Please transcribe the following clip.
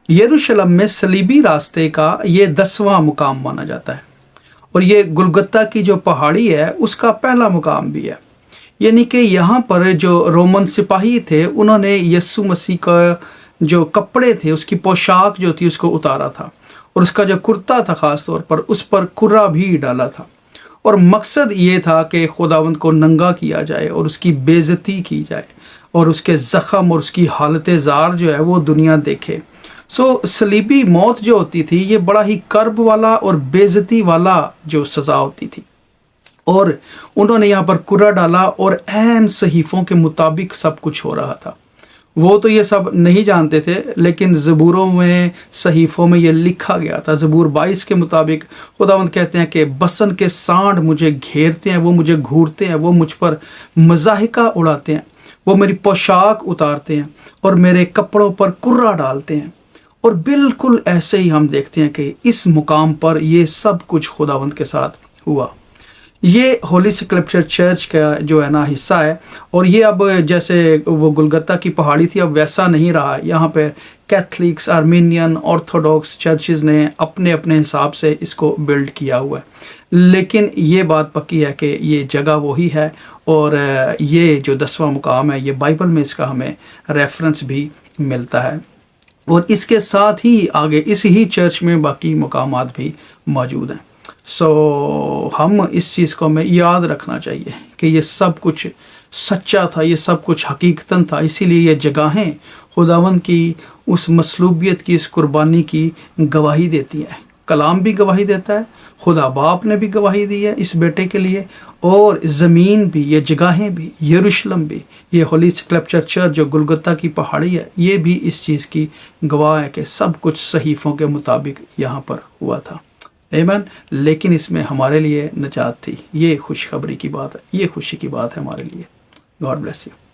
यरूशलेम में सलीबी रास्ते का ये 10वां मुकाम माना जाता है, और ये गुलगुता की जो पहाड़ी है उसका पहला मुकाम भी है। यानी कि यहाँ पर जो रोमन सिपाही थे उन्होंने यीशु मसीह का जो कपड़े थे, उसकी पोशाक जो थी उसको उतारा था, और उसका जो कुर्ता था ख़ास तौर पर उस पर कुर्रा भी डाला था, और मकसद ये था कि खुदावंद को नंगा किया जाए और उसकी बेइज्जती की जाए और उसके ज़ख़म और उसकी हालत ज़ार जो है वो दुनिया देखे। सलीबी मौत जो होती थी ये बड़ा ही कर्ब वाला और बेइज्जती वाला जो सज़ा होती थी, और उन्होंने यहाँ पर कुर्रा डाला और ऐन सहीफ़ों के मुताबिक सब कुछ हो रहा था। वो तो ये सब नहीं जानते थे, लेकिन ज़बूरों में, सहीफ़ों में ये लिखा गया था। ज़बूर 22 के मुताबिक खुदावंद कहते हैं कि बसन के सांड मुझे घेरते हैं, वो मुझे घूरते हैं, वो मुझ पर मज़ाहिका उड़ाते हैं, वो मेरी पोशाक उतारते हैं और मेरे कपड़ों पर कुर्रा डालते हैं। और बिल्कुल ऐसे ही हम देखते हैं कि इस मुकाम पर ये सब कुछ खुदावंद के साथ हुआ। ये होली स्क्रिप्चर चर्च का जो है ना हिस्सा है, और ये अब जैसे वो गुलगुता की पहाड़ी थी अब वैसा नहीं रहा। यहाँ पे कैथलिक्स, आर्मीनियन, ऑर्थोडॉक्स चर्चेज़ ने अपने अपने हिसाब से इसको बिल्ड किया हुआ है, लेकिन ये बात पक्की है कि ये जगह वही है, और ये जो 10वां मुकाम है ये बाइबल में इसका हमें रेफरेंस भी मिलता है। और इसके साथ ही आगे इस ही चर्च में बाकी मुकामात भी मौजूद हैं। हम इस चीज़ को हमें याद रखना चाहिए कि ये सब कुछ सच्चा था, ये सब कुछ हकीकतन था। इसीलिए ये जगहें खुदावंद की उस मसलूबियत की, इस कुर्बानी की गवाही देती हैं। कलाम भी गवाही देता है, खुदा बाप ने भी गवाही दी है इस बेटे के लिए, और ज़मीन भी, ये जगहें भी, यरूशलेम भी, ये होली स्क्रिप्चर चर्च जो गुलगुता की पहाड़ी है ये भी इस चीज़ की गवाह है कि सब कुछ सहीफ़ों के मुताबिक यहाँ पर हुआ था। आमीन। लेकिन इसमें हमारे लिए निजात थी। ये खुशखबरी की बात है, ये खुशी की बात है हमारे लिए। God bless you.